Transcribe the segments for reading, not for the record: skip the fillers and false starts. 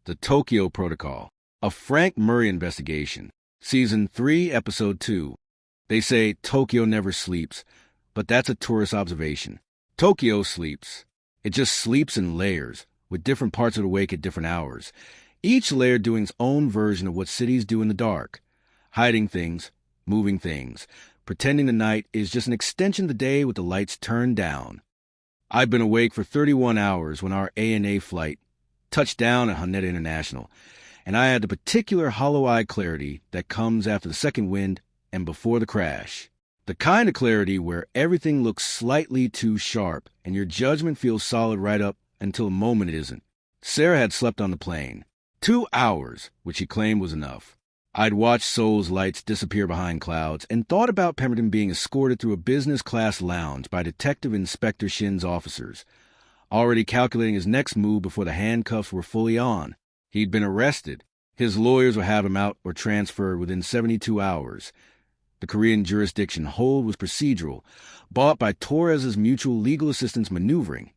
The Tokyo Protocol, a Frank Murray investigation. Season 3, Episode 2. They say Tokyo never sleeps, but that's a tourist observation. Tokyo sleeps. It just sleeps in layers, with different parts of it awake at different hours, each layer doing its own version of what cities do in the dark, hiding things, moving things, pretending the night is just an extension of the day with the lights turned down. I've been awake for 31 hours when our ANA flight touched down at Haneda International, and I had the particular hollow-eyed clarity that comes after the second wind and before the crash. The kind of clarity where everything looks slightly too sharp and your judgment feels solid right up until a moment it isn't. Sarah had slept on the plane. 2 hours, which she claimed was enough. I'd watched Seoul's lights disappear behind clouds and thought about Pemberton being escorted through a business-class lounge by Detective Inspector Shin's officers, already calculating his next move before the handcuffs were fully on. He'd been arrested. His lawyers would have him out or transferred within 72 hours. The Korean jurisdiction hold was procedural, bought by Torres's mutual legal assistance maneuvering,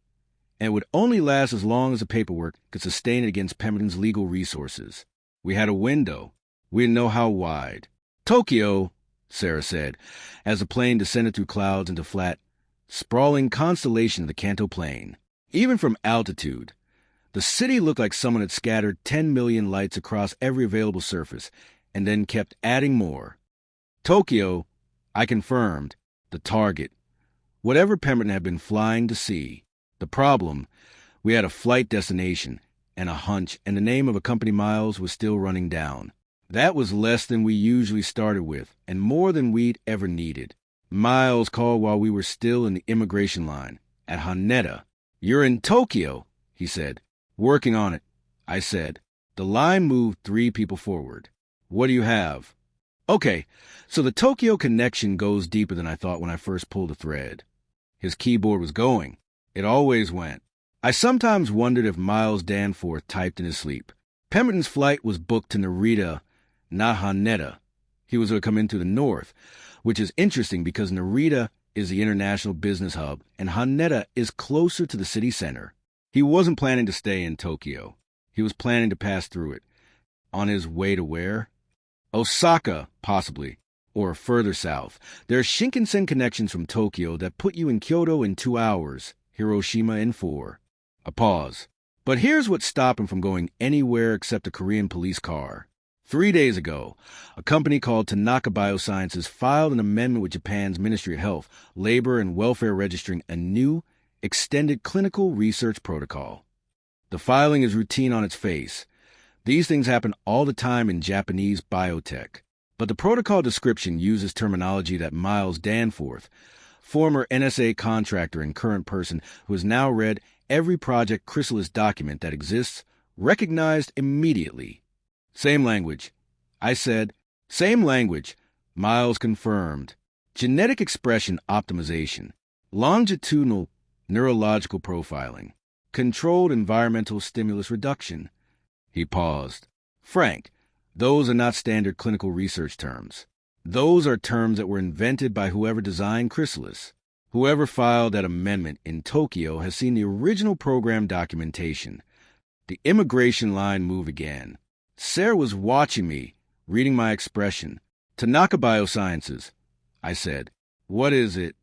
and would only last as long as the paperwork could sustain it against Pemberton's legal resources. We had a window. We didn't know how wide. Tokyo, Sarah said, as the plane descended through clouds into flat, sprawling constellation of the Kanto Plain. Even from altitude, the city looked like someone had scattered 10 million lights across every available surface, and then kept adding more. Tokyo, I confirmed, the target. Whatever Pemberton had been flying to see. The problem, we had a flight destination, and a hunch, and the name of a company Miles was still running down. That was less than we usually started with, and more than we'd ever needed. Miles called while we were still in the immigration line, at Haneda. "You're in Tokyo," he said. "Working on it," I said. The line moved 3 people forward. "What do you have?" "Okay, so the Tokyo connection goes deeper than I thought when I first pulled the thread." His keyboard was going. It always went. I sometimes wondered if Miles Danforth typed in his sleep. Pemberton's flight was booked to Narita, not Haneda. He was going to come in through the north, which is interesting because Narita is the international business hub, and Haneda is closer to the city center. He wasn't planning to stay in Tokyo. He was planning to pass through it. On his way to where? Osaka, possibly, or further south. There are Shinkansen connections from Tokyo that put you in Kyoto in 2 hours, Hiroshima in 4. A pause. But here's what stopped him from going anywhere except a Korean police car. 3 days ago, a company called Tanaka BioSciences filed an amendment with Japan's Ministry of Health, Labor, and Welfare registering a new, extended clinical research protocol. The filing is routine on its face. These things happen all the time in Japanese biotech. But the protocol description uses terminology that Miles Danforth, former NSA contractor and current person who has now read every Project Chrysalis document that exists, recognized immediately. "Same language." I said. "Same language." Miles confirmed. "Genetic expression optimization. Longitudinal neurological profiling. Controlled environmental stimulus reduction." He paused. "Frank, those are not standard clinical research terms. Those are terms that were invented by whoever designed Chrysalis. Whoever filed that amendment in Tokyo has seen the original program documentation." The immigration line moved again. Sarah was watching me, reading my expression. "Tanaka BioSciences," I said. "What is it?"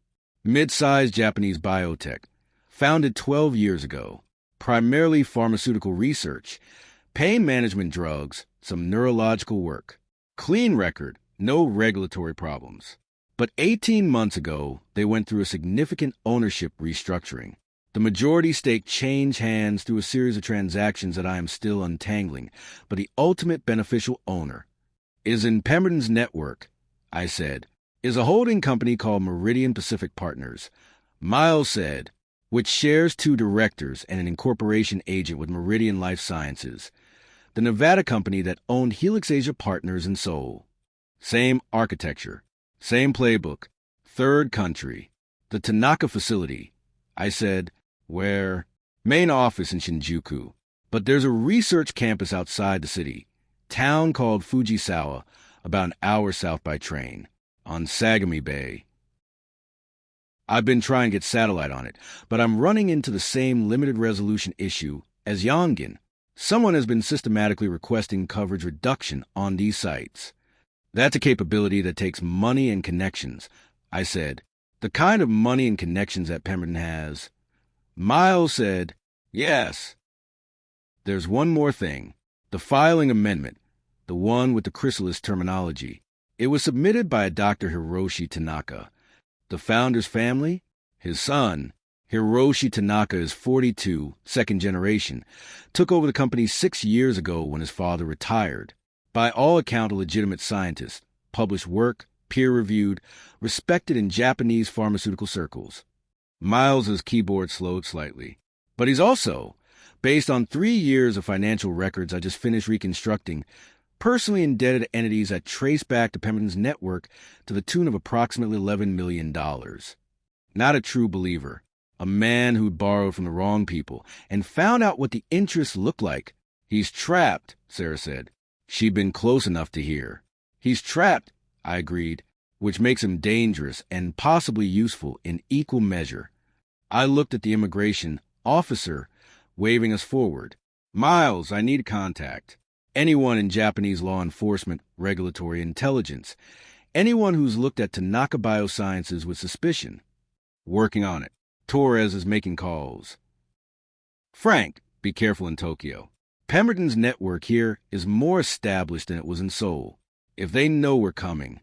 "Mid-sized Japanese biotech. Founded 12 years ago. Primarily pharmaceutical research. Pain management drugs, some neurological work. Clean record, no regulatory problems. But 18 months ago, they went through a significant ownership restructuring. The majority stake changed hands through a series of transactions that I am still untangling, but the ultimate beneficial owner is in Pemberton's network, I said, is a holding company called Meridian Pacific Partners. Miles said, which shares 2 directors and an incorporation agent with Meridian Life Sciences, the Nevada company that owned Helix Asia Partners in Seoul. Same architecture, same playbook, 3rd country, the Tanaka facility. I said, "Where?" "Main office in Shinjuku. But there's a research campus outside the city, town called Fujisawa, about an hour south by train, on Sagami Bay. I've been trying to get satellite on it, but I'm running into the same limited resolution issue as Yongin. Someone has been systematically requesting coverage reduction on these sites. That's a capability that takes money and connections, I said. The kind of money and connections that Pemberton has. Miles said, yes. There's one more thing. The filing amendment, the one with the Chrysalis terminology. It was submitted by a Dr. Hiroshi Tanaka. The founder's family? His son, Hiroshi Tanaka, is 42, second generation, took over the company 6 years ago when his father retired. By all accounts, a legitimate scientist, published work, peer-reviewed, respected in Japanese pharmaceutical circles. Miles's keyboard slowed slightly. But he's also, based on 3 years of financial records I just finished reconstructing, personally indebted to entities that trace back to Pemberton's network to the tune of approximately $11 million. Not a true believer. A man who'd borrowed from the wrong people and found out what the interests looked like. He's trapped, Sarah said. She'd been close enough to hear. He's trapped, I agreed, which makes him dangerous and possibly useful in equal measure. I looked at the immigration officer, waving us forward. Miles, I need contact. Anyone in Japanese law enforcement, regulatory intelligence. Anyone who's looked at Tanaka BioSciences with suspicion. Working on it. Torres is making calls. Frank, be careful in Tokyo. Pemberton's network here is more established than it was in Seoul. If they know we're coming.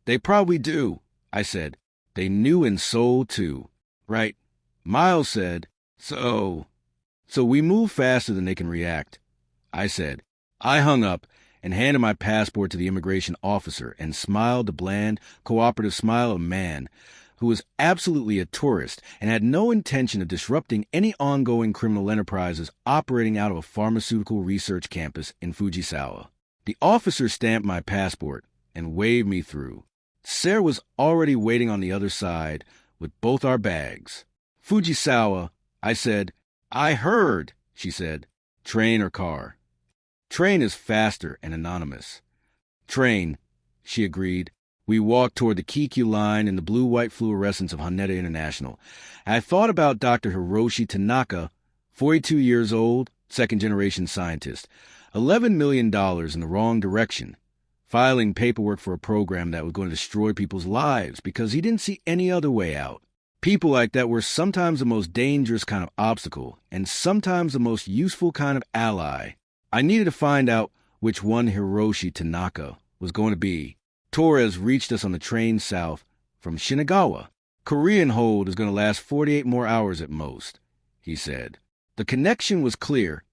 They probably do, I said. They knew in Seoul, too. Right. Miles said, So we move faster than they can react. I said. I hung up and handed my passport to the immigration officer and smiled the bland, cooperative smile of a man who was absolutely a tourist and had no intention of disrupting any ongoing criminal enterprises operating out of a pharmaceutical research campus in Fujisawa. The officer stamped my passport and waved me through. Sarah was already waiting on the other side with both our bags. Fujisawa, I said. I heard, she said. Train or car? Train is faster and anonymous. Train, she agreed. We walked toward the Kikyu line and the blue-white fluorescence of Haneda International. I thought about Dr. Hiroshi Tanaka, 42 years old, second-generation scientist, $11 million in the wrong direction, filing paperwork for a program that was going to destroy people's lives because he didn't see any other way out. People like that were sometimes the most dangerous kind of obstacle and sometimes the most useful kind of ally. I needed to find out which one Hiroshi Tanaka was going to be. Torres reached us on the train south from Shinagawa. Korean hold is going to last 48 more hours at most, he said. The connection was clear.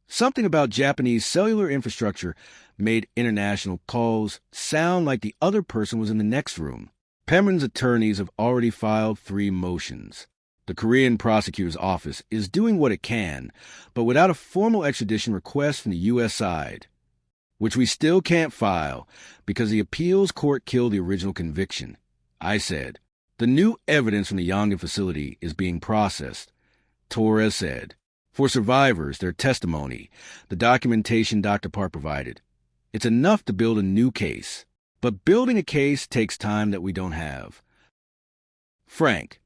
Something about Japanese cellular infrastructure made international calls sound like the other person was in the next room. Pemberton's attorneys have already filed 3 motions. The Korean prosecutor's office is doing what it can, but without a formal extradition request from the U.S. side, which we still can't file because the appeals court killed the original conviction. I said, the new evidence from the Yongan facility is being processed. Torres said, for survivors, their testimony, the documentation Dr. Park provided. It's enough to build a new case, but building a case takes time that we don't have. Frank,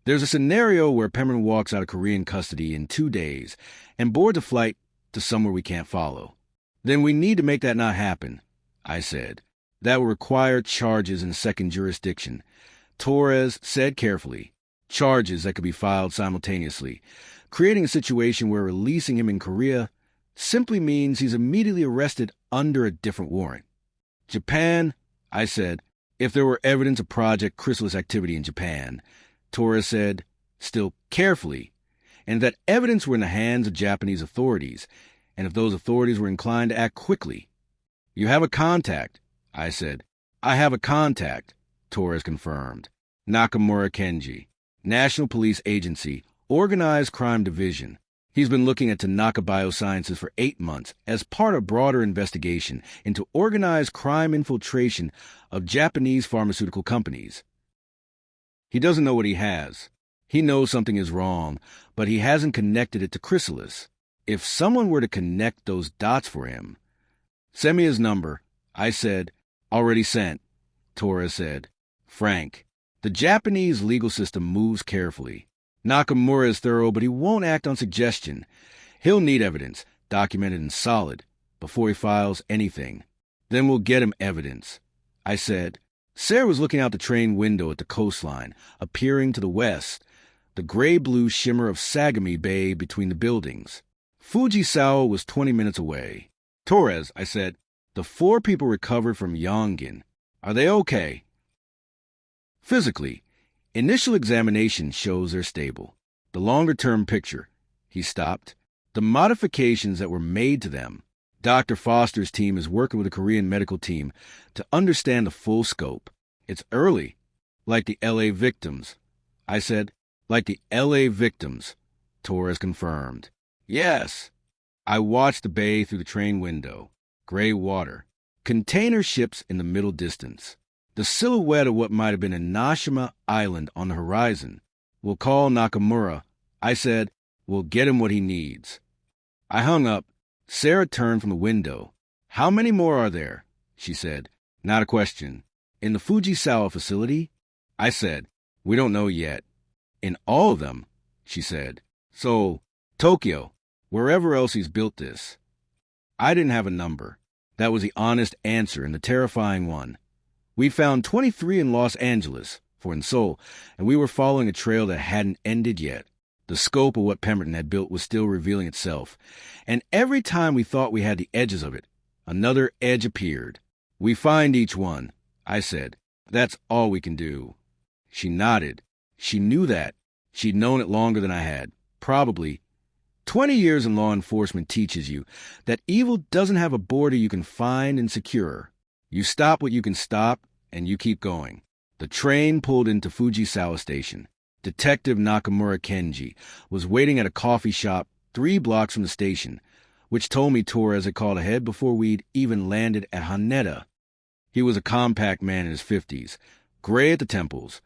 there's a scenario where Pemberton walks out of Korean custody in 2 days and boards a flight to somewhere we can't follow. Then we need to make that not happen, I said. That will require charges in second jurisdiction. Torres said carefully, charges that could be filed simultaneously, creating a situation where releasing him in Korea simply means he's immediately arrested under a different warrant. Japan, I said, if there were evidence of Project Chrysalis activity in Japan, Torres said, still carefully, and that evidence were in the hands of Japanese authorities, and if those authorities were inclined to act quickly. You have a contact, I said. I have a contact, Torres confirmed. Nakamura Kenji, National Police Agency, Organized Crime Division. He's been looking at Tanaka BioSciences for 8 months as part of a broader investigation into organized crime infiltration of Japanese pharmaceutical companies. He doesn't know what he has. He knows something is wrong, but he hasn't connected it to Chrysalis. If someone were to connect those dots for him... Send me his number, I said. Already sent, Torres said. Frank, the Japanese legal system moves carefully. Nakamura is thorough, but he won't act on suggestion. He'll need evidence, documented and solid, before he files anything. Then we'll get him evidence, I said. Sarah was looking out the train window at the coastline, appearing to the west, the gray-blue shimmer of Sagami Bay between the buildings. Fujisawa was 20 minutes away. Torres, I said, the 4 people recovered from Yongin. Are they okay? Physically, initial examination shows they're stable. The longer-term picture, he stopped, the modifications that were made to them. Dr. Foster's team is working with the Korean medical team to understand the full scope. It's early, like the L.A. victims. I said, like the L.A. victims, Torres confirmed. Yes. I watched the bay through the train window. Gray water. Container ships in the middle distance. The silhouette of what might have been a Nashima Island on the horizon. We'll call Nakamura. I said, we'll get him what he needs. I hung up. Sarah turned from the window. How many more are there? She said. Not a question. In the Fujisawa facility? I said, we don't know yet. In all of them? She said. So, Tokyo, wherever else he's built this. I didn't have a number. That was the honest answer and the terrifying one. We found 23 in Los Angeles, for in Seoul, and we were following a trail that hadn't ended yet. The scope of what Pemberton had built was still revealing itself, and every time we thought we had the edges of it, another edge appeared. We find each one, I said. That's all we can do. She nodded. She knew that. She'd known it longer than I had. Probably. 20 years in law enforcement teaches you that evil doesn't have a border you can find and secure. You stop what you can stop, and you keep going. The train pulled into Fujisawa Station. Detective Nakamura Kenji was waiting at a coffee shop 3 blocks from the station, which told me Torres had called ahead before we'd even landed at Haneda. He was a compact man in his 50s, gray at the temples,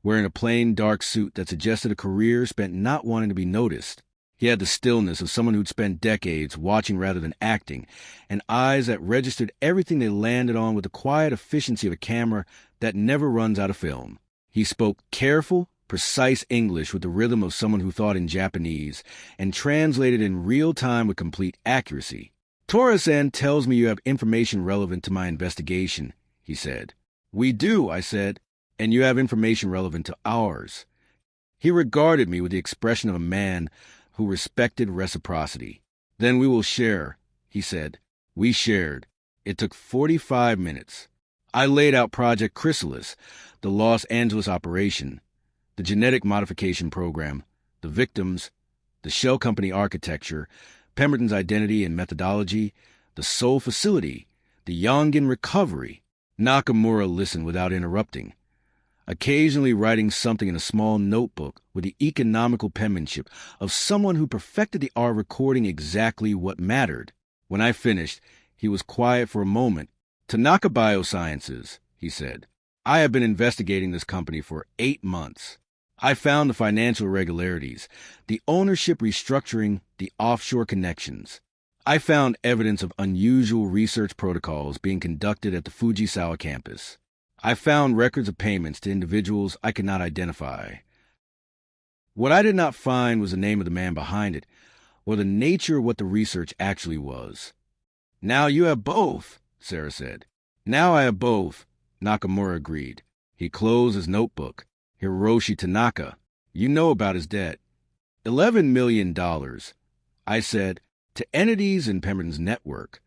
wearing a plain dark suit that suggested a career spent not wanting to be noticed. He had the stillness of someone who'd spent decades watching rather than acting, and eyes that registered everything they landed on with the quiet efficiency of a camera that never runs out of film. He spoke careful, precise English with the rhythm of someone who thought in Japanese, and translated in real time with complete accuracy. Torres-san tells me you have information relevant to my investigation, he said. We do, I said, and you have information relevant to ours. He regarded me with the expression of a man who respected reciprocity. Then we will share, he said. We shared. It took 45 minutes. I laid out Project Chrysalis, the Los Angeles operation, the genetic modification program, the victims, the shell company architecture, Pemberton's identity and methodology, the Seoul facility, the Yongin recovery. Nakamura listened without interrupting, occasionally writing something in a small notebook with the economical penmanship of someone who perfected the art of recording exactly what mattered. When I finished, he was quiet for a moment. Tanaka BioSciences, he said. I have been investigating this company for 8 months. I found the financial irregularities, the ownership restructuring, the offshore connections. I found evidence of unusual research protocols being conducted at the Fujisawa campus. I found records of payments to individuals I could not identify. What I did not find was the name of the man behind it, or the nature of what the research actually was. Now you have both, Sarah said. Now I have both, Nakamura agreed. He closed his notebook. Hiroshi Tanaka. You know about his debt. $11 million, I said, to entities in Pemberton's network.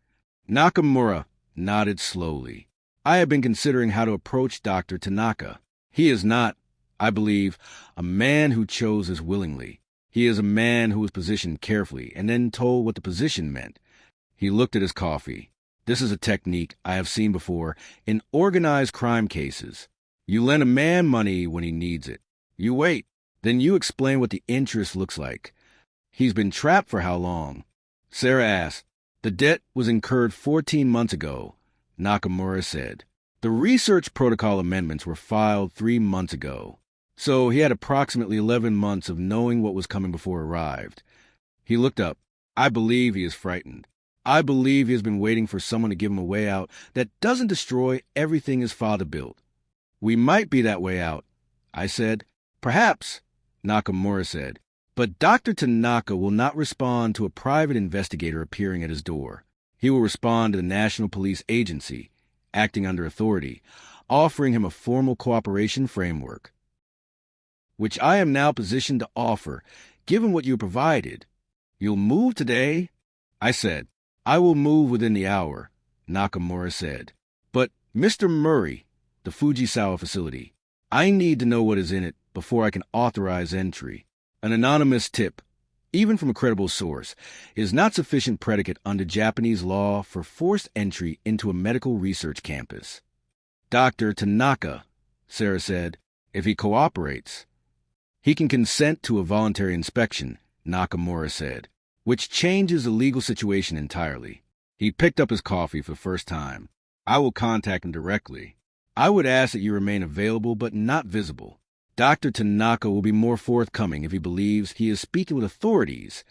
Nakamura nodded slowly. I have been considering how to approach Dr. Tanaka. He is not, I believe, a man who chose this willingly. He is a man who was positioned carefully and then told what the position meant. He looked at his coffee. This is a technique I have seen before in organized crime cases. You lend a man money when he needs it. You wait. Then you explain what the interest looks like. He's been trapped for how long? Sarah asked. The debt was incurred 14 months ago, Nakamura said. The research protocol amendments were filed 3 months ago. So he had approximately 11 months of knowing what was coming before it arrived. He looked up. I believe he is frightened. I believe he has been waiting for someone to give him a way out that doesn't destroy everything his father built. We might be that way out, I said. Perhaps, Nakamura said. But Dr. Tanaka will not respond to a private investigator appearing at his door. He will respond to the National Police Agency, acting under authority, offering him a formal cooperation framework, which I am now positioned to offer, given what you provided. You'll move today? I said. I will move within the hour, Nakamura said. But, Mr. Murray, the Fujisawa facility, I need to know what is in it before I can authorize entry. An anonymous tip, even from a credible source, is not sufficient predicate under Japanese law for forced entry into a medical research campus. Dr. Tanaka, Sarah said, if he cooperates, he can consent to a voluntary inspection, Nakamura said, which changes the legal situation entirely. He picked up his coffee for the first time. I will contact him directly. I would ask that you remain available but not visible. Dr. Tanaka will be more forthcoming if he believes he is speaking with authorities,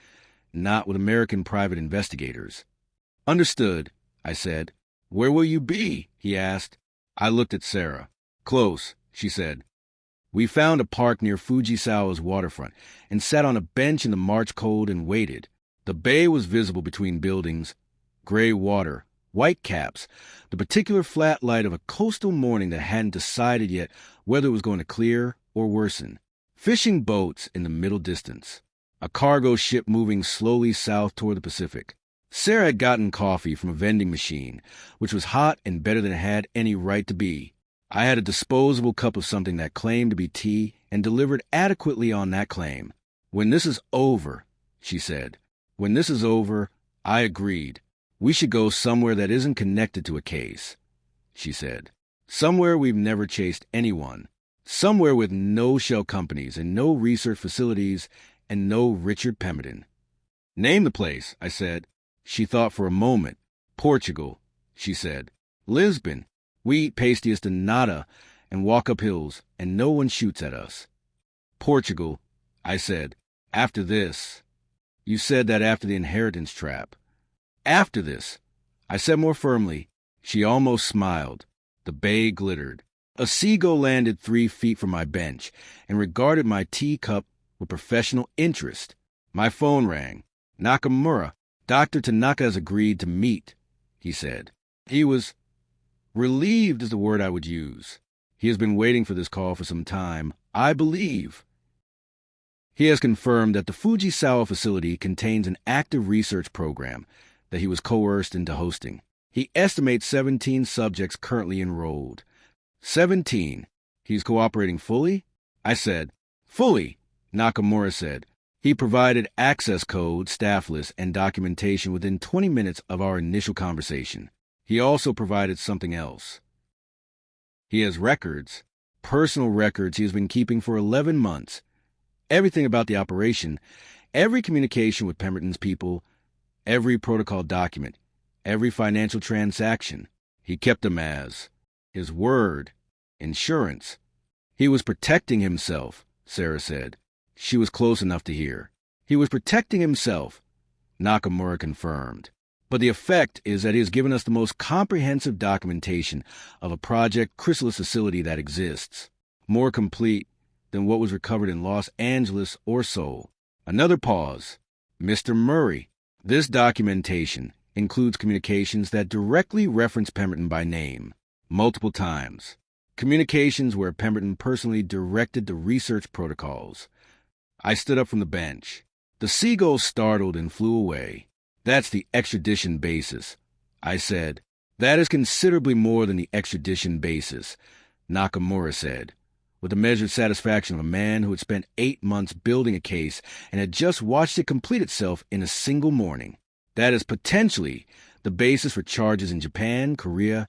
not with American private investigators. Understood, I said. Where will you be? He asked. I looked at Sarah. Close, she said. We found a park near Fujisawa's waterfront and sat on a bench in the March cold and waited. The bay was visible between buildings, gray water, white caps, the particular flat light of a coastal morning that hadn't decided yet whether it was going to clear or worsen. Fishing boats in the middle distance. A cargo ship moving slowly south toward the Pacific. Sarah had gotten coffee from a vending machine, which was hot and better than it had any right to be. I had a disposable cup of something that claimed to be tea and delivered adequately on that claim. When this is over, she said. When this is over, I agreed. We should go somewhere that isn't connected to a case, she said. Somewhere we've never chased anyone. Somewhere with no shell companies and no research facilities and no Richard Pemberton. Name the place, I said. She thought for a moment. Portugal, she said. Lisbon. We eat pasties to nada and walk up hills, and no one shoots at us. Portugal, I said. After this. You said that after the inheritance trap. After this, I said more firmly. She almost smiled. The bay glittered. A seagull landed 3 feet from my bench and regarded my teacup with professional interest. My phone rang. Nakamura, Dr. Tanaka has agreed to meet, he said. He was relieved is the word I would use. He has been waiting for this call for some time, I believe. He has confirmed that the Fujisawa facility contains an active research program that he was coerced into hosting. He estimates 17 subjects currently enrolled. 17. He's cooperating fully? I said. Fully, Nakamura said. He provided access code, staff list, and documentation within 20 minutes of our initial conversation. He also provided something else. He has records, personal records he has been keeping for 11 months. Everything about the operation, every communication with Pemberton's people, every protocol document, every financial transaction. He kept them as his word, insurance. He was protecting himself, Sarah said. She was close enough to hear. He was protecting himself, Nakamura confirmed. But the effect is that he has given us the most comprehensive documentation of a Project Chrysalis facility that exists, more complete than what was recovered in Los Angeles or Seoul. Another pause. Mr. Murray, this documentation includes communications that directly reference Pemberton by name, multiple times. Communications where Pemberton personally directed the research protocols. I stood up from the bench. The seagull startled and flew away. That's the extradition basis, I said. That is considerably more than the extradition basis, Nakamura said, with the measured satisfaction of a man who had spent 8 months building a case and had just watched it complete itself in a single morning. That is potentially the basis for charges in Japan, Korea,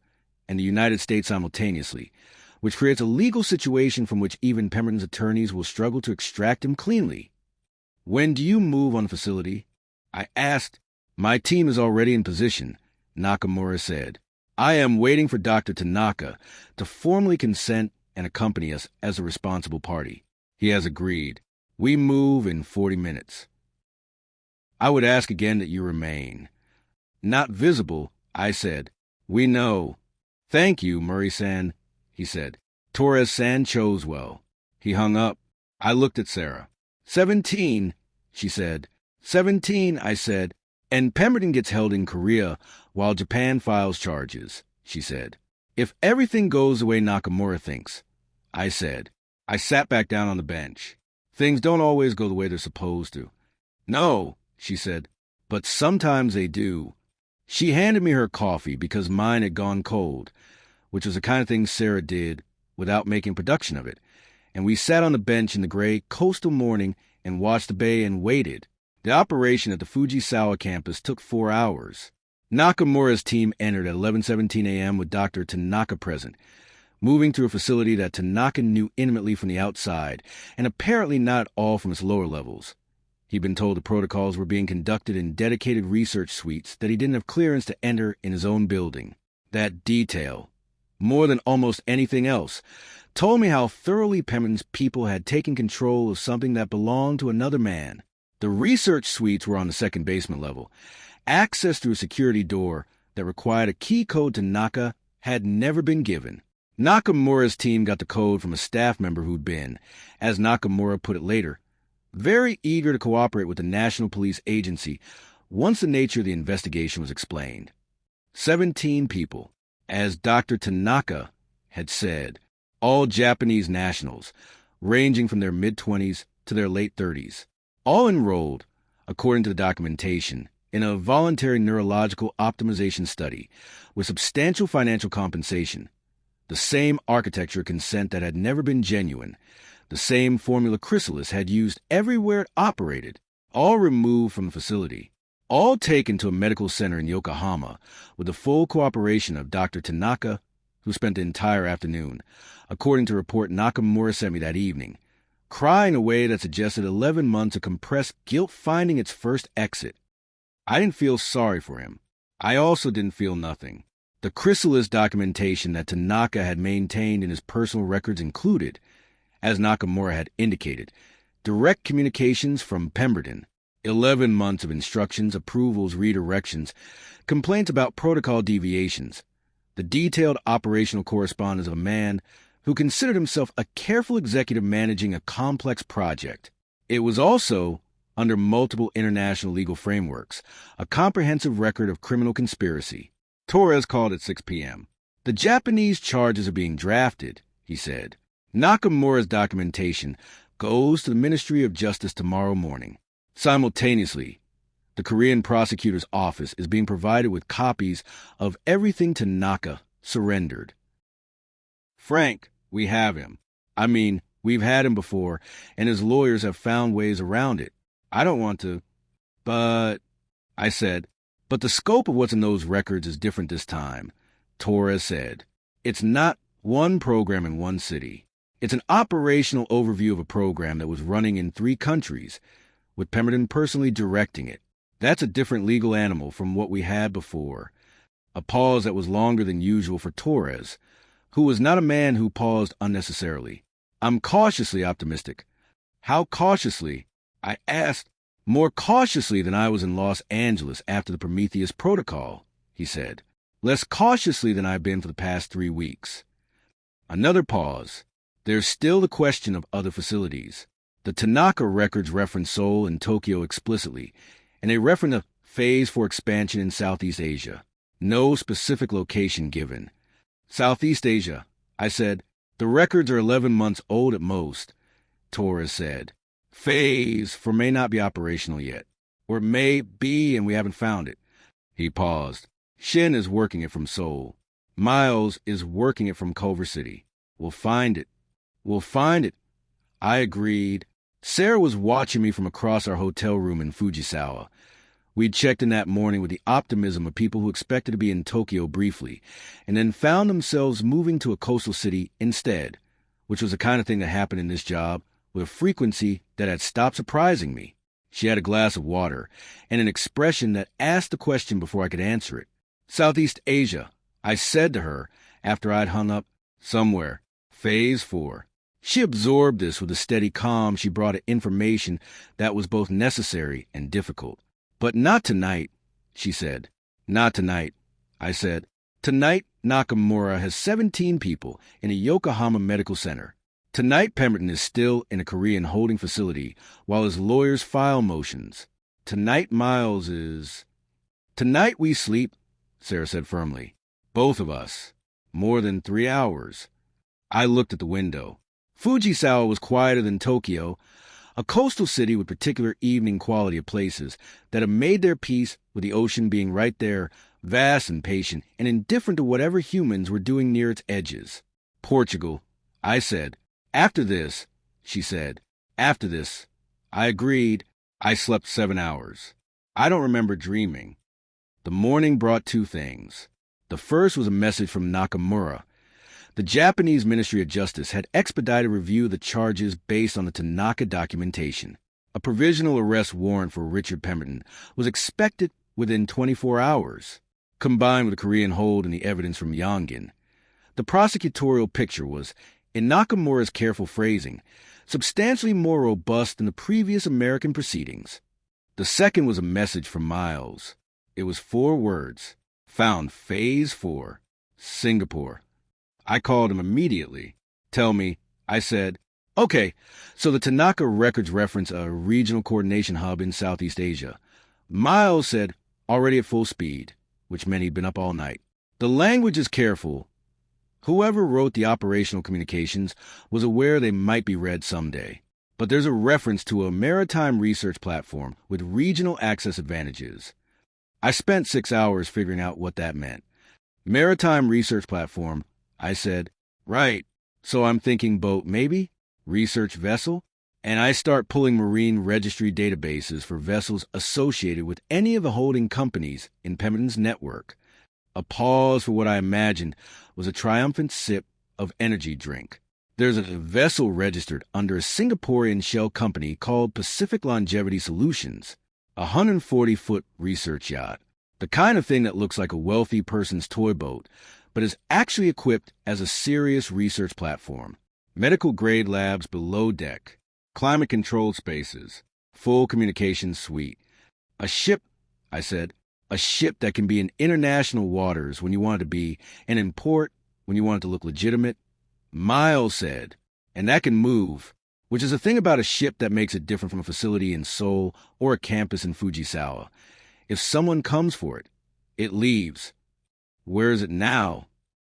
and the United States simultaneously, which creates a legal situation from which even Pemberton's attorneys will struggle to extract him cleanly. When do you move on the facility? I asked. My team is already in position, Nakamura said. I am waiting for Dr. Tanaka to formally consent and accompany us as a responsible party. He has agreed. We move in 40 minutes. I would ask again that you remain. Not visible, I said. We know. Thank you, Murray-san, he said. Torres-san chose well. He hung up. I looked at Sarah. 17, she said. 17, I said. And Pemberton gets held in Korea while Japan files charges, she said. If everything goes the way Nakamura thinks, I said. I sat back down on the bench. Things don't always go the way they're supposed to. No, she said, but sometimes they do. She handed me her coffee because mine had gone cold, which was the kind of thing Sarah did without making production of it, and we sat on the bench in the gray coastal morning and watched the bay and waited. The operation at the Fujisawa campus took 4 hours. Nakamura's team entered at 11:17 a.m. with Dr. Tanaka present, moving through a facility that Tanaka knew intimately from the outside, and apparently not at all from its lower levels. He'd been told the protocols were being conducted in dedicated research suites that he didn't have clearance to enter in his own building. That detail, more than almost anything else, told me how thoroughly Pemberton's people had taken control of something that belonged to another man. The research suites were on the second basement level. Access through a security door that required a key code Tanaka had never been given. Nakamura's team got the code from a staff member who'd been, as Nakamura put it later, very eager to cooperate with the National Police Agency once the nature of the investigation was explained. 17 people, as Dr. Tanaka had said, all Japanese nationals, ranging from their mid-20s to their late 30s, all enrolled, according to the documentation, in a voluntary neurological optimization study with substantial financial compensation, the same architecture consent that had never been genuine, the same formula Chrysalis had used everywhere it operated, all removed from the facility, all taken to a medical center in Yokohama with the full cooperation of Dr. Tanaka, who spent the entire afternoon, according to a report Nakamura sent me that evening, crying in a way that suggested 11 months of compressed guilt finding its first exit. I didn't feel sorry for him. I also didn't feel nothing. The Chrysalis documentation that Tanaka had maintained in his personal records included, as Nakamura had indicated, direct communications from Pemberton, 11 months of instructions, approvals, redirections, complaints about protocol deviations, the detailed operational correspondence of a man who considered himself a careful executive managing a complex project. It was also, under multiple international legal frameworks, a comprehensive record of criminal conspiracy. Torres called at 6 p.m. The Japanese charges are being drafted, he said. Nakamura's documentation goes to the Ministry of Justice tomorrow morning. Simultaneously, the Korean prosecutor's office is being provided with copies of everything Tanaka surrendered. Frank, we have him. I mean, we've had him before, and his lawyers have found ways around it. I don't want to, but, I said, but the scope of what's in those records is different this time, Torres said. It's not one program in one city. It's an operational overview of a program that was running in 3 countries, with Pemberton personally directing it. That's a different legal animal from what we had before. A pause that was longer than usual for Torres, who was not a man who paused unnecessarily. I'm cautiously optimistic. How cautiously? I asked. More cautiously than I was in Los Angeles after the Prometheus protocol, he said. Less cautiously than I've been for the past 3 weeks. Another pause. There's still the question of other facilities. The Tanaka records reference Seoul and Tokyo explicitly, and they reference a phase for expansion in Southeast Asia. No specific location given. Southeast Asia, I said. The records are 11 months old at most, Torres said. Phase for may not be operational yet. Or it may be and we haven't found it. He paused. Shin is working it from Seoul. Miles is working it from Culver City. We'll find it. We'll find it. I agreed. Sarah was watching me from across our hotel room in Fujisawa. We'd checked in that morning with the optimism of people who expected to be in Tokyo briefly, and then found themselves moving to a coastal city instead, which was the kind of thing that happened in this job with a frequency that had stopped surprising me. She had a glass of water and an expression that asked the question before I could answer it. Southeast Asia, I said to her after I'd hung up. Somewhere. Phase 4. She absorbed this with a steady calm she brought to information that was both necessary and difficult. But not tonight, she said. Not tonight, I said. Tonight, Nakamura has 17 people in a Yokohama medical center. Tonight, Pemberton is still in a Korean holding facility while his lawyers file motions. Tonight, Miles is... Tonight we sleep, Sarah said firmly. Both of us. More than 3 hours. I looked at the window. Fujisawa was quieter than Tokyo, a coastal city with particular evening quality of places that have made their peace with the ocean being right there, vast and patient, and indifferent to whatever humans were doing near its edges. Portugal, I said. After this, she said. After this. I agreed. I slept 7 hours. I don't remember dreaming. The morning brought 2 things. The first was a message from Nakamura. The Japanese Ministry of Justice had expedited review of the charges based on the Tanaka documentation. A provisional arrest warrant for Richard Pemberton was expected within 24 hours, combined with the Korean hold and the evidence from Yongin. The prosecutorial picture was, in Nakamura's careful phrasing, substantially more robust than the previous American proceedings. The second was a message from Miles. It was 4 words. Found Phase 4. Singapore. I called him immediately. Tell me, I said. Okay, so the Tanaka records reference a regional coordination hub in Southeast Asia. Miles said, already at full speed, which meant he'd been up all night. The language is careful. Whoever wrote the operational communications was aware they might be read someday. But there's a reference to a maritime research platform with regional access advantages. I spent 6 hours figuring out what that meant. Maritime research platform, I said. Right. So I'm thinking boat maybe? Research vessel? And I start pulling marine registry databases for vessels associated with any of the holding companies in Pemberton's network. A pause for what I imagined was a triumphant sip of energy drink. There's a vessel registered under a Singaporean shell company called Pacific Longevity Solutions, a 140-foot research yacht, the kind of thing that looks like a wealthy person's toy boat, but is actually equipped as a serious research platform. Medical-grade labs below deck, climate-controlled spaces, full communications suite. A ship, I said, a ship that can be in international waters when you want it to be, and in port when you want it to look legitimate. Miles said, and that can move, which is a thing about a ship that makes it different from a facility in Seoul or a campus in Fujisawa. If someone comes for it, it leaves. Where is it now?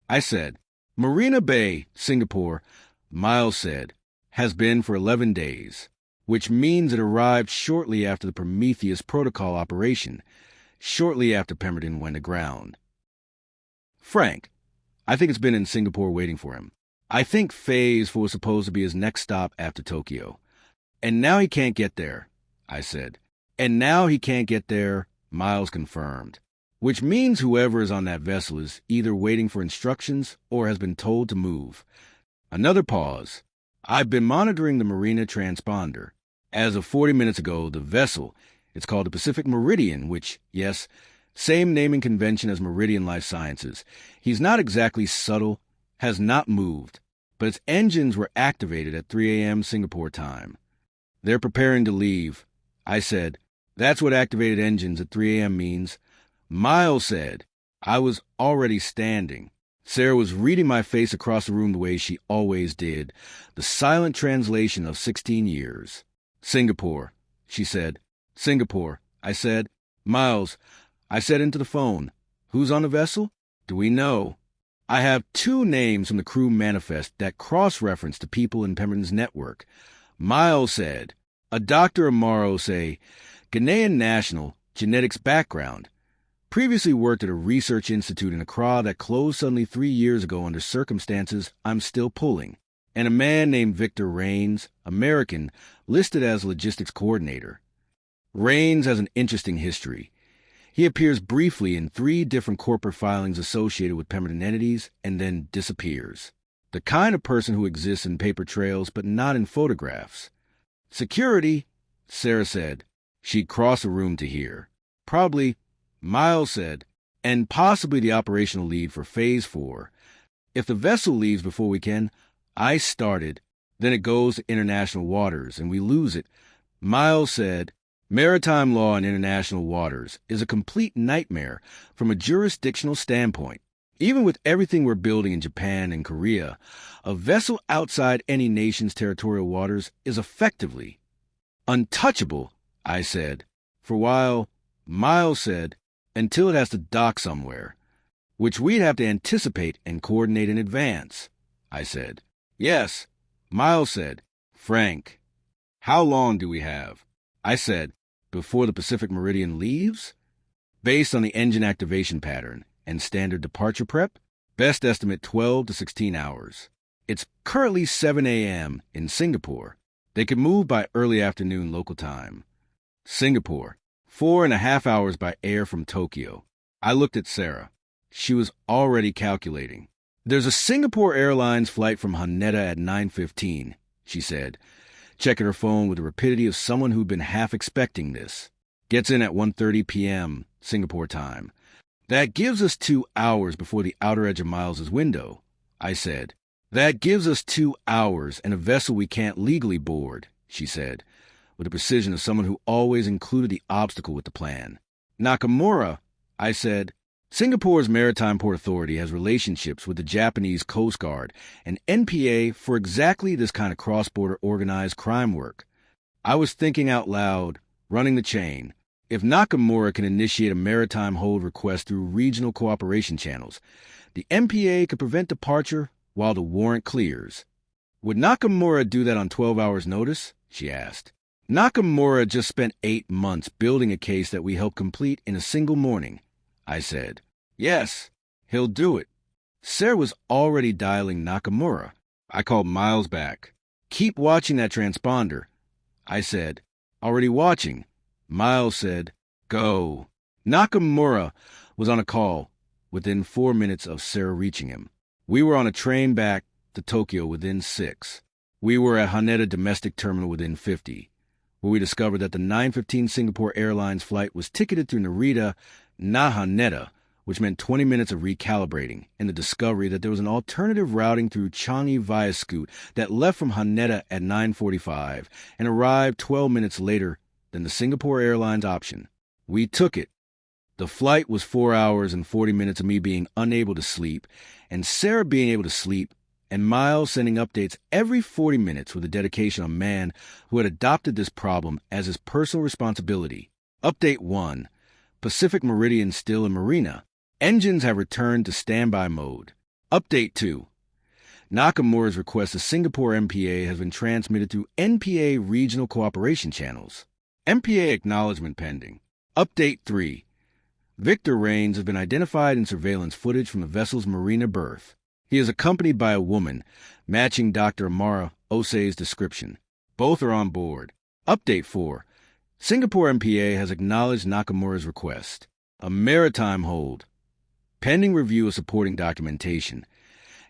I said, Marina Bay, Singapore. Miles said, has been for 11 days, which means it arrived shortly after the Prometheus protocol operation, shortly after Pemberton went aground. Frank, I think it's been in Singapore waiting for him. I think Phase 4 was supposed to be his next stop after Tokyo. And now he can't get there, I said. And now he can't get there, Miles confirmed. Which means whoever is on that vessel is either waiting for instructions or has been told to move. Another pause. I've been monitoring the Marina transponder. As of 40 minutes ago, the vessel, it's called the Pacific Meridian, which, yes, same naming convention as Meridian Life Sciences. He's not exactly subtle, has not moved, but its engines were activated at 3 a.m. Singapore time. They're preparing to leave. I said, that's what activated engines at 3 a.m. means. Miles said, I was already standing. Sarah was reading my face across the room the way she always did, the silent translation of 16 years. Singapore, she said. Singapore, I said. Miles, I said into the phone. Who's on the vessel? Do we know? I have 2 names from the crew manifest that cross-reference to people in Pemberton's network. Miles said, a Dr. Amaro say, Ghanaian national, genetics background. Previously worked at a research institute in Accra that closed suddenly 3 years ago under circumstances I'm still pulling. And a man named Victor Rains, American, listed as logistics coordinator. Rains has an interesting history. He appears briefly in 3 different corporate filings associated with Pemberton entities and then disappears. The kind of person who exists in paper trails but not in photographs. Security, Sarah said. She'd cross the room to hear. Probably, Miles said, and possibly the operational lead for Phase 4. If the vessel leaves before we can, I started, then it goes to international waters and we lose it. Miles said, maritime law in international waters is a complete nightmare from a jurisdictional standpoint. Even with everything we're building in Japan and Korea, a vessel outside any nation's territorial waters is effectively untouchable, I said. For a while, Miles said, until it has to dock somewhere, which we'd have to anticipate and coordinate in advance, I said. Yes, Miles said. Frank, how long do we have? I said, before the Pacific Meridian leaves? Based on the engine activation pattern and standard departure prep, best estimate 12 to 16 hours. It's currently 7 a.m. in Singapore. They could move by early afternoon local time. Singapore, 4.5 hours by air from Tokyo. I looked at Sarah. She was already calculating. There's a Singapore Airlines flight from Haneda at 9:15, she said, checking her phone with the rapidity of someone who'd been half expecting this. Gets in at 1:30 p.m. Singapore time. That gives us 2 hours before the outer edge of Miles's window, I said. That gives us 2 hours and a vessel we can't legally board, she said, with the precision of someone who always included the obstacle with the plan. Nakamura, I said. Singapore's Maritime Port Authority has relationships with the Japanese Coast Guard and NPA for exactly this kind of cross-border organized crime work. I was thinking out loud, running the chain. If Nakamura can initiate a maritime hold request through regional cooperation channels, the MPA could prevent departure while the warrant clears. Would Nakamura do that on 12 hours' notice? She asked. Nakamura just spent 8 months building a case that we helped complete in a single morning, I said. Yes, he'll do it. Sarah was already dialing Nakamura. I called Miles back. Keep watching that transponder, I said. Already watching. Miles said, go. Nakamura was on a call within 4 minutes of Sarah reaching him. We were on a train back to Tokyo within 6. We were at Haneda Domestic Terminal within 50, where we discovered that the 9:15 Singapore Airlines flight was ticketed through Narita, not Haneda, which meant 20 minutes of recalibrating, and the discovery that there was an alternative routing through Changi via Scoot that left from Haneda at 9:45 and arrived 12 minutes later than the Singapore Airlines option. We took it. The flight was 4 hours and 40 minutes of me being unable to sleep, and Sarah being able to sleep, and Miles sending updates every 40 minutes with a dedication on a man who had adopted this problem as his personal responsibility. Update 1. Pacific Meridian still in Marina. Engines have returned to standby mode. Update 2. Nakamura's request to Singapore MPA has been transmitted through NPA regional cooperation channels. MPA acknowledgement pending. Update 3. Victor Rains has been identified in surveillance footage from the vessel's Marina berth. He is accompanied by a woman, matching Dr. Amara Osei's description. Both are on board. Update 4. Singapore MPA has acknowledged Nakamura's request. A maritime hold, pending review of supporting documentation,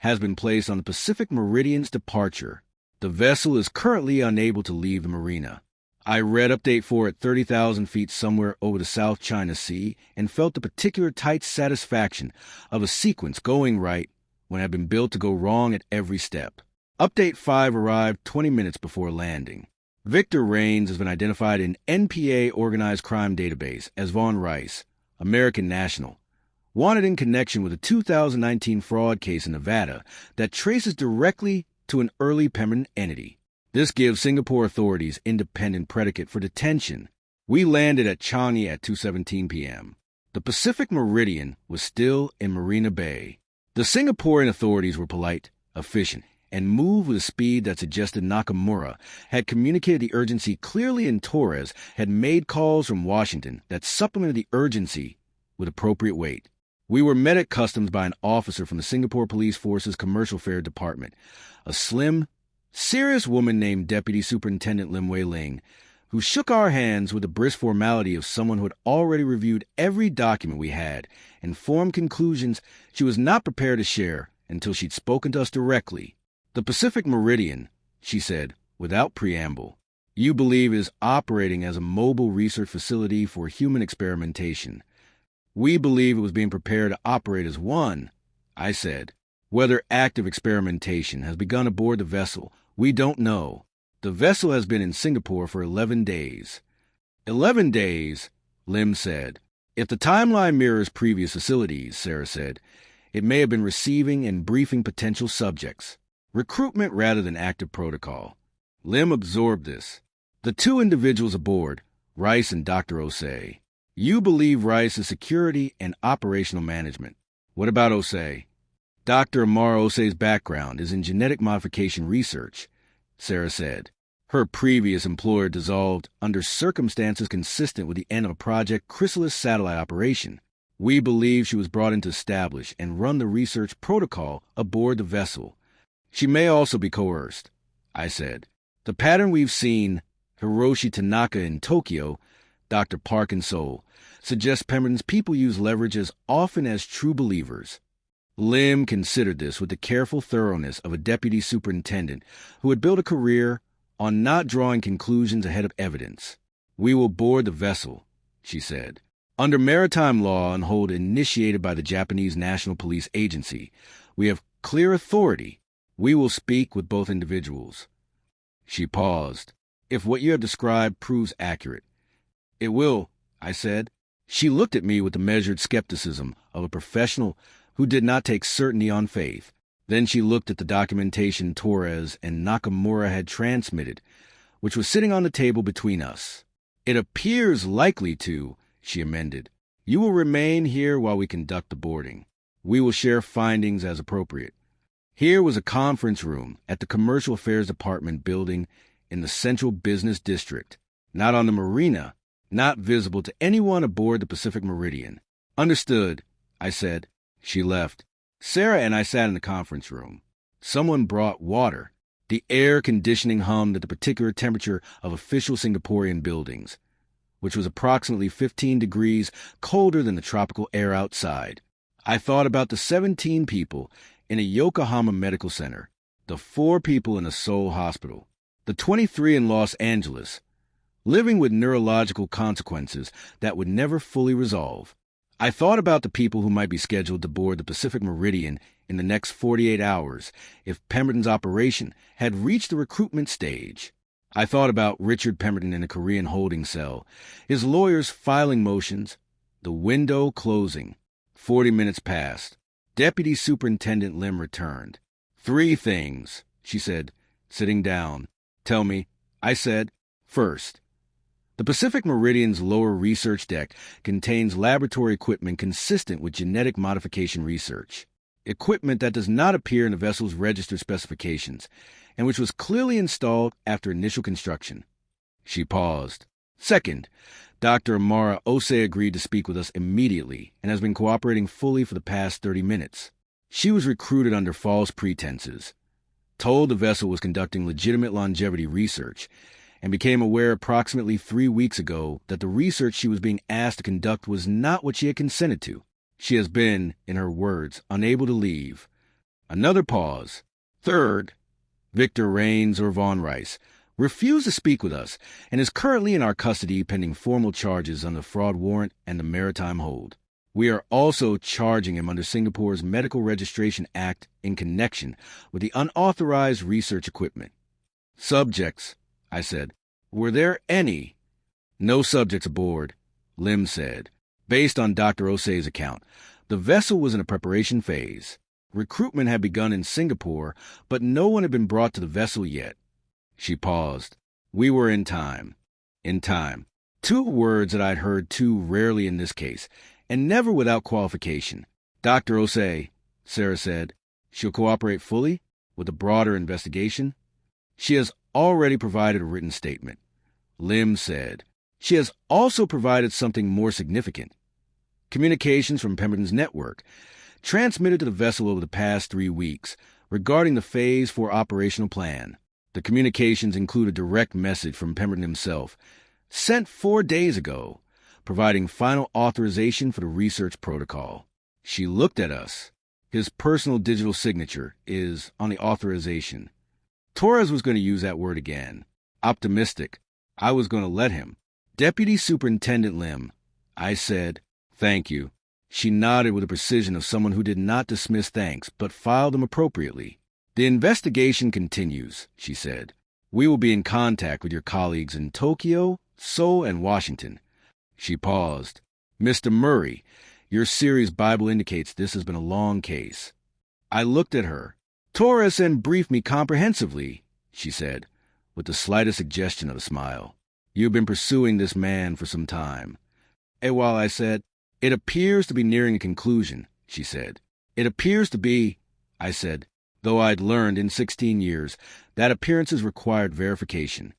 has been placed on the Pacific Meridian's departure. The vessel is currently unable to leave the marina. I read Update 4 at 30,000 feet somewhere over the South China Sea and felt the particular tight satisfaction of a sequence going right when it had been built to go wrong at every step. Update 5 arrived 20 minutes before landing. Victor Rains has been identified in NPA Organized Crime Database as Vaughn Rice, American national, wanted in connection with a 2019 fraud case in Nevada that traces directly to an early Pemberton entity. This gives Singapore authorities independent predicate for detention. We landed at Changi at 2:17 p.m. The Pacific Meridian was still in Marina Bay. The Singaporean authorities were polite, efficient, and moved with a speed that suggested Nakamura had communicated the urgency clearly, and Torres had made calls from Washington that supplemented the urgency with appropriate weight. We were met at customs by an officer from the Singapore Police Force's Commercial Affairs Department, a slim, serious woman named Deputy Superintendent Lim Wei Ling, who shook our hands with the brisk formality of someone who had already reviewed every document we had and formed conclusions she was not prepared to share until she'd spoken to us directly. The Pacific Meridian, she said, without preamble, you believe is operating as a mobile research facility for human experimentation. We believe it was being prepared to operate as one, I said. Whether active experimentation has begun aboard the vessel, we don't know. The vessel has been in Singapore for 11 days. 11 days, Lim said. If the timeline mirrors previous facilities, Sarah said, It may have been receiving and briefing potential subjects. Recruitment rather than active protocol. Lim absorbed this. The two individuals aboard, Rice and Dr. Osei. You believe Rice is security and operational management. What about Osei? Dr. Amara Osei's background is in genetic modification research, Sarah said. Her previous employer dissolved under circumstances consistent with the end of a Project Chrysalis satellite operation. We believe she was brought in to establish and run the research protocol aboard the vessel. She may also be coerced, I said. The pattern we've seen, Hiroshi Tanaka in Tokyo, Dr. Park in Seoul, suggests Pemberton's people use leverage as often as true believers. Lim considered this with the careful thoroughness of a deputy superintendent who had built a career on not drawing conclusions ahead of evidence. We will board the vessel, she said. Under maritime law on hold initiated by the Japanese National Police Agency, we have clear authority. We will speak with both individuals. She paused. If what you have described proves accurate. It will, I said. She looked at me with the measured skepticism of a professional who did not take certainty on faith. Then she looked at the documentation Torres and Nakamura had transmitted, which was sitting on the table between us. It appears likely to, she amended. You will remain here while we conduct the boarding. We will share findings as appropriate. Here was a conference room at the Commercial Affairs Department building in the Central Business District, not on the Marina, not visible to anyone aboard the Pacific Meridian. Understood, I said. She left. Sarah and I sat in the conference room. Someone brought water. The air conditioning hummed at the particular temperature of official Singaporean buildings, which was approximately 15 degrees colder than the tropical air outside. I thought about the 17 people in a Yokohama medical center, the 4 people in a Seoul hospital, the 23 in Los Angeles, living with neurological consequences that would never fully resolve. I thought about the people who might be scheduled to board the Pacific Meridian in the next 48 hours if Pemberton's operation had reached the recruitment stage. I thought about Richard Pemberton in a Korean holding cell, his lawyers filing motions, the window closing. 40 minutes passed. Deputy Superintendent Lim returned. 3 things, she said, sitting down. Tell me, I said. First, the Pacific Meridian's lower research deck contains laboratory equipment consistent with genetic modification research. Equipment that does not appear in the vessel's registered specifications, and which was clearly installed after initial construction. She paused. Second, Dr. Amara Osei agreed to speak with us immediately and has been cooperating fully for the past 30 minutes. She was recruited under false pretenses, told the vessel was conducting legitimate longevity research, and became aware approximately 3 weeks ago that the research she was being asked to conduct was not what she had consented to. She has been, in her words, unable to leave. Another pause. Third, Victor Rains or Von Rice refused to speak with us and is currently in our custody pending formal charges on the fraud warrant and the Maritime hold. We are also charging him under Singapore's Medical Registration Act in connection with the unauthorized research equipment. Subjects, I said. Were there any? No subjects aboard, Lim said. Based on Dr. Osei's account, the vessel was in a preparation phase. Recruitment had begun in Singapore, but no one had been brought to the vessel yet. She paused. We were in time. In time. 2 words that I'd heard too rarely in this case, and never without qualification. Dr. Osei, Sarah said. She'll cooperate fully with a broader investigation. She has already provided a written statement. Lim said. She has also provided something more significant. Communications from Pemberton's network, transmitted to the vessel over the past 3 weeks, regarding the Phase 4 operational plan. The communications include a direct message from Pemberton himself, sent 4 days ago, providing final authorization for the research protocol. She looked at us. His personal digital signature is on the authorization. Torres was going to use that word again. Optimistic. I was going to let him. Deputy Superintendent Lim. I said, thank you. She nodded with the precision of someone who did not dismiss thanks, but filed them appropriately. The investigation continues, she said. We will be in contact with your colleagues in Tokyo, Seoul, and Washington. She paused. Mr. Murray, Your series Bible indicates this has been a long case. I looked at her. Torres and briefed me comprehensively, she said, with the slightest suggestion of a smile. You've been pursuing this man for some time. While I said, it appears to be nearing a conclusion, she said. It appears to be, I said, though I'd learned in 16 years that appearances required verification.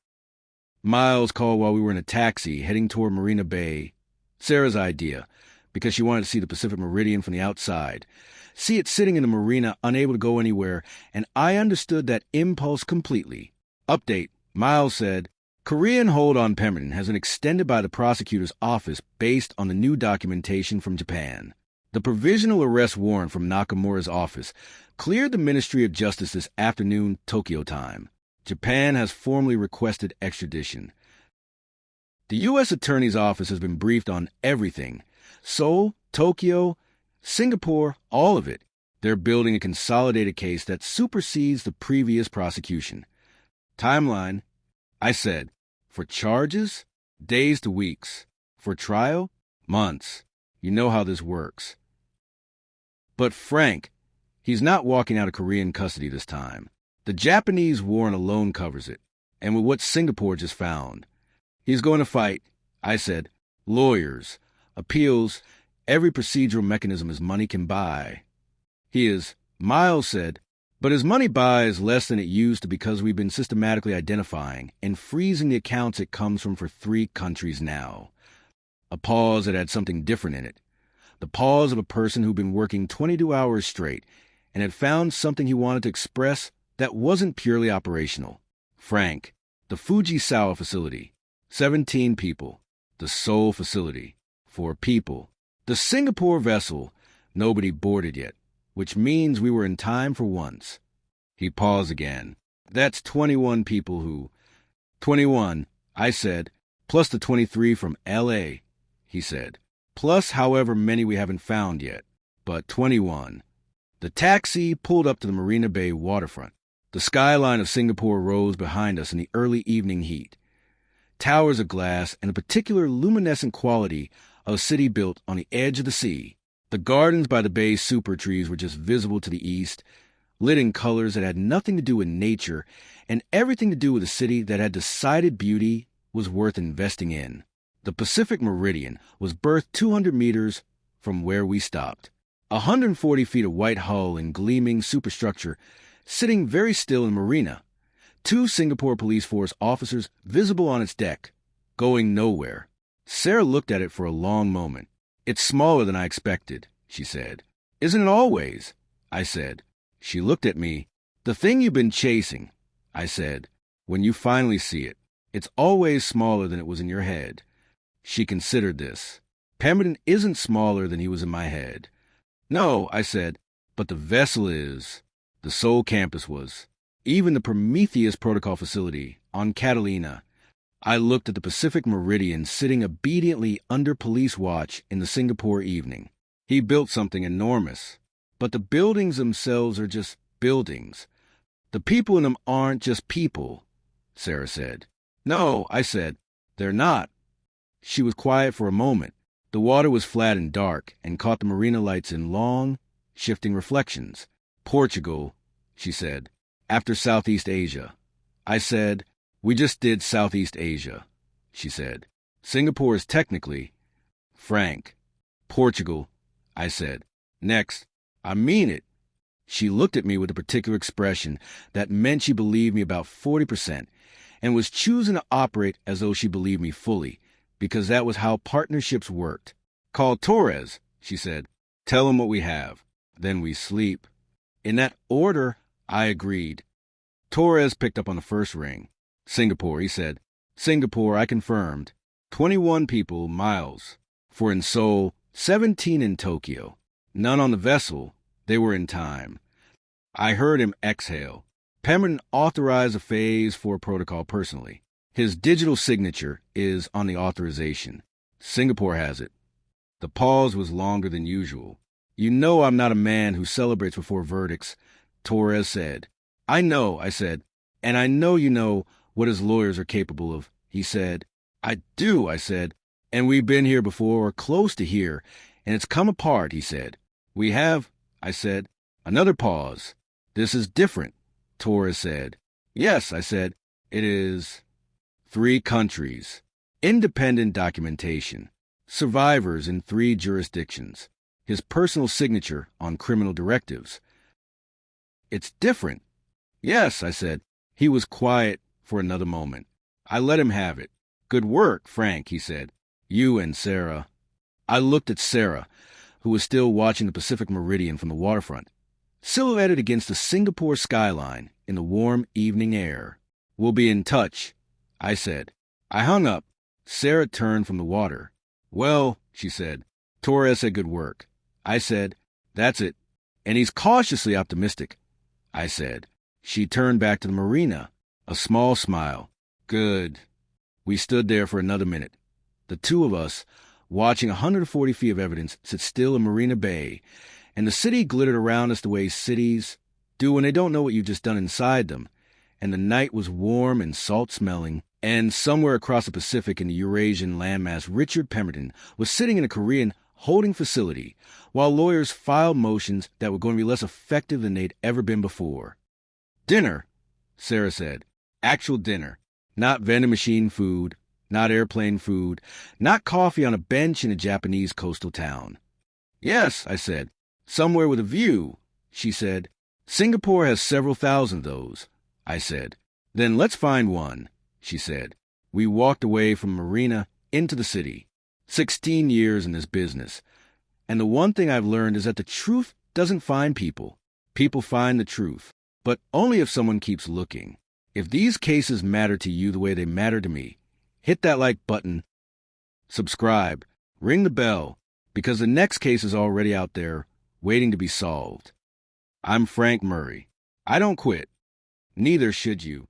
Miles called while we were in a taxi heading toward Marina Bay. Sarah's idea, because she wanted to see the Pacific Meridian from the outside. See it sitting in the marina, unable to go anywhere, and I understood that impulse completely. Update, Miles said, Korean hold on Pemberton has been extended by the prosecutor's office based on the new documentation from Japan. The provisional arrest warrant from Nakamura's office cleared the Ministry of Justice this afternoon, Tokyo time. Japan has formally requested extradition. The U.S. Attorney's Office has been briefed on everything. Seoul, Tokyo, Singapore, all of it. They're building a consolidated case that supersedes the previous prosecution. Timeline, I said. For charges? Days to weeks. For trial? Months. You know how this works. But Frank, he's not walking out of Korean custody this time. The Japanese warrant alone covers it, and with what Singapore just found. He's going to fight, I said, lawyers, appeals, every procedural mechanism his money can buy. He is, Miles said, but his money buys less than it used to because we've been systematically identifying and freezing the accounts it comes from for 3 countries now. A pause that had something different in it. The pause of a person who'd been working 22 hours straight and had found something he wanted to express that wasn't purely operational. Frank, the Fujisawa facility, 17 people. The Seoul facility, 4 people. The Singapore vessel, nobody boarded yet, which means we were in time for once. He paused again. That's 21 people who... 21, I said, plus the 23 from L.A., he said, plus however many we haven't found yet, but 21. The taxi pulled up to the Marina Bay waterfront. The skyline of Singapore rose behind us in the early evening heat. Towers of glass and a particular luminescent quality of a city built on the edge of the sea. The gardens by the bay's super trees were just visible to the east, lit in colors that had nothing to do with nature and everything to do with a city that had decided beauty was worth investing in. The Pacific Meridian was berthed 200 meters from where we stopped. 140 feet of white hull and gleaming superstructure sitting very still in Marina. 2 Singapore police force officers visible on its deck, going nowhere. Sarah looked at it for a long moment. It's smaller than I expected, she said. Isn't it always? I said. She looked at me. The thing you've been chasing, I said. When you finally see it, it's always smaller than it was in your head. She considered this. Pemberton isn't smaller than he was in my head. No, I said, but the vessel is. The Seoul campus was. Even the Prometheus Protocol facility on Catalina. I looked at the Pacific Meridian sitting obediently under police watch in the Singapore evening. He built something enormous. But the buildings themselves are just buildings. The people in them aren't just people, Sarah said. No, I said, they're not. She was quiet for a moment. The water was flat and dark and caught the marina lights in long, shifting reflections. Portugal, she said, after Southeast Asia. I said, we just did Southeast Asia, she said. Singapore is technically, Frank. Portugal, I said. Next, I mean it. She looked at me with a particular expression that meant she believed me about 40% and was choosing to operate as though she believed me fully, because that was how partnerships worked. Call Torres, she said. Tell him what we have. Then we sleep. In that order, I agreed. Torres picked up on the first ring. Singapore, he said. Singapore, I confirmed. 21 people, Miles. For in Seoul, 17 in Tokyo. None on the vessel. They were in time. I heard him exhale. Pemberton authorized a Phase 4 protocol personally. His digital signature is on the authorization. Singapore has it. The pause was longer than usual. You know I'm not a man who celebrates before verdicts, Torres said. I know, I said, and I know you know what his lawyers are capable of, he said. I do, I said, and we've been here before or close to here, and it's come apart, he said. We have, I said. Another pause. This is different, Torres said. Yes, I said. It is 3 countries. Independent documentation. Survivors in 3 jurisdictions. His personal signature on criminal directives. It's different. Yes, I said. He was quiet for another moment. I let him have it. Good work, Frank, he said. You and Sarah. I looked at Sarah, who was still watching the Pacific Meridian from the waterfront, silhouetted against the Singapore skyline in the warm evening air. We'll be in touch, I said. I hung up. Sarah turned from the water. Well, she said, Torres said good work. I said, that's it. And he's cautiously optimistic, I said. She turned back to the Marina, a small smile. Good. We stood there for another minute, the two of us, watching 140 feet of evidence sit still in Marina Bay, and the city glittered around us the way cities do when they don't know what you've just done inside them, and the night was warm and salt-smelling, and somewhere across the Pacific in the Eurasian landmass, Richard Pemberton was sitting in a Korean holding facility while lawyers filed motions that were going to be less effective than they'd ever been before. Dinner, Sarah said. Actual dinner. Not vending machine food, not airplane food, not coffee on a bench in a Japanese coastal town. Yes, I said. Somewhere with a view, she said. Singapore has several thousand of those, I said. Then let's find one, she said. We walked away from Marina into the city. 16 years in this business. And the one thing I've learned is that the truth doesn't find people. People find the truth, but only if someone keeps looking. If these cases matter to you the way they matter to me, hit that like button, subscribe, ring the bell, because the next case is already out there waiting to be solved. I'm Frank Murray. I don't quit. Neither should you.